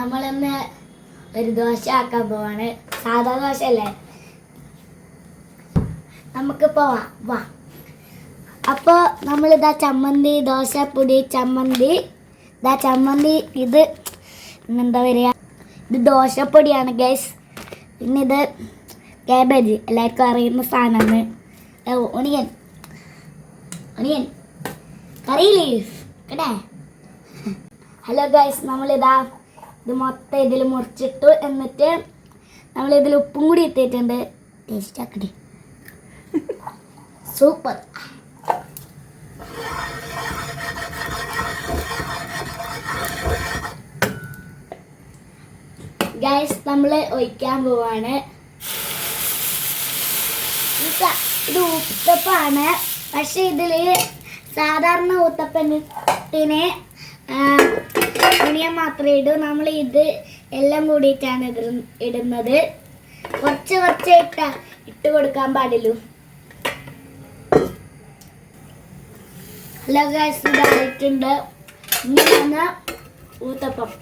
നമ്മളിന്ന് ഒരു ദോശ ആക്കാൻ പോവാണ്. സാധാ ദോശ അല്ലേ. നമുക്ക് പോവാം, വാ. അപ്പോൾ നമ്മളിതാ ചമ്മന്തി, ദോശപ്പൊടി, ചമ്മന്തി. ഇതാ ചമ്മന്തി. ഇത് എന്താ പറയുക, ഇത് ദോശപ്പൊടിയാണ് ഗൈസ്. പിന്നെ ഇത് കാബേജ്, എല്ലാവർക്കും അറിയുന്ന സാധനമാണ്. ഒണിയൻ ഒണിയൻ കറി ലീഫ് കേട്ടേ. ഹലോ ഗൈസ്, നമ്മളിതാ ഇത് മൊത്തം ഇതിൽ മുറിച്ചിട്ടു. എന്നിട്ട് നമ്മളിതിൽ ഉപ്പും കൂടി ഇട്ടിട്ടുണ്ട്. ടേസ്റ്റ് ആക്കട്ടെ. സൂപ്പർ. ഗൈസ്, നമ്മൾ ഒഴിക്കാൻ പോവാണ്. ഇത് ഊത്തപ്പാണ്. പക്ഷെ ഇതിൽ സാധാരണ ഊത്തപ്പത്തിന് ഒണിയൻ മാത്രമേ ഇടൂ. നമ്മൾ ഇത് എല്ലാം കൂടിയിട്ടാണ് ഇടുന്നത്. കുറച്ച് കുറച്ച് ഇട്ട് കൊടുക്കാൻ പാടുള്ളൂ. ഹലോ ഗൈസ്, ഇതായിട്ടുണ്ട്. ഇങ്ങനെയാണ് ഊത്തപ്പം.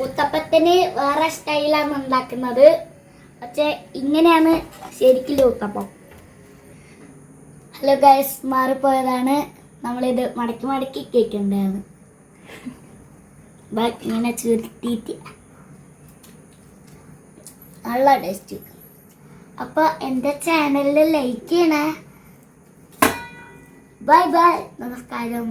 ഊത്തപ്പത്തിന് വേറെ സ്റ്റൈലാണ് ഉണ്ടാക്കുന്നത്. പക്ഷേ ഇങ്ങനെയാണ് ശരിക്കും ഊത്തപ്പം. Hello guys, മാറിപ്പോയതാണ്. നമ്മളിത് മടക്കി മടക്കി കേൾക്കേണ്ടതാണ്. ഇങ്ങനെ ചുരുട്ടിയിട്ട് നല്ല ടേസ്റ്റ്. അപ്പോൾ എൻ്റെ ചാനലിൽ ലൈക്ക് ചെയ്യണേ. ബൈ ബൈ, നമസ്കാരം.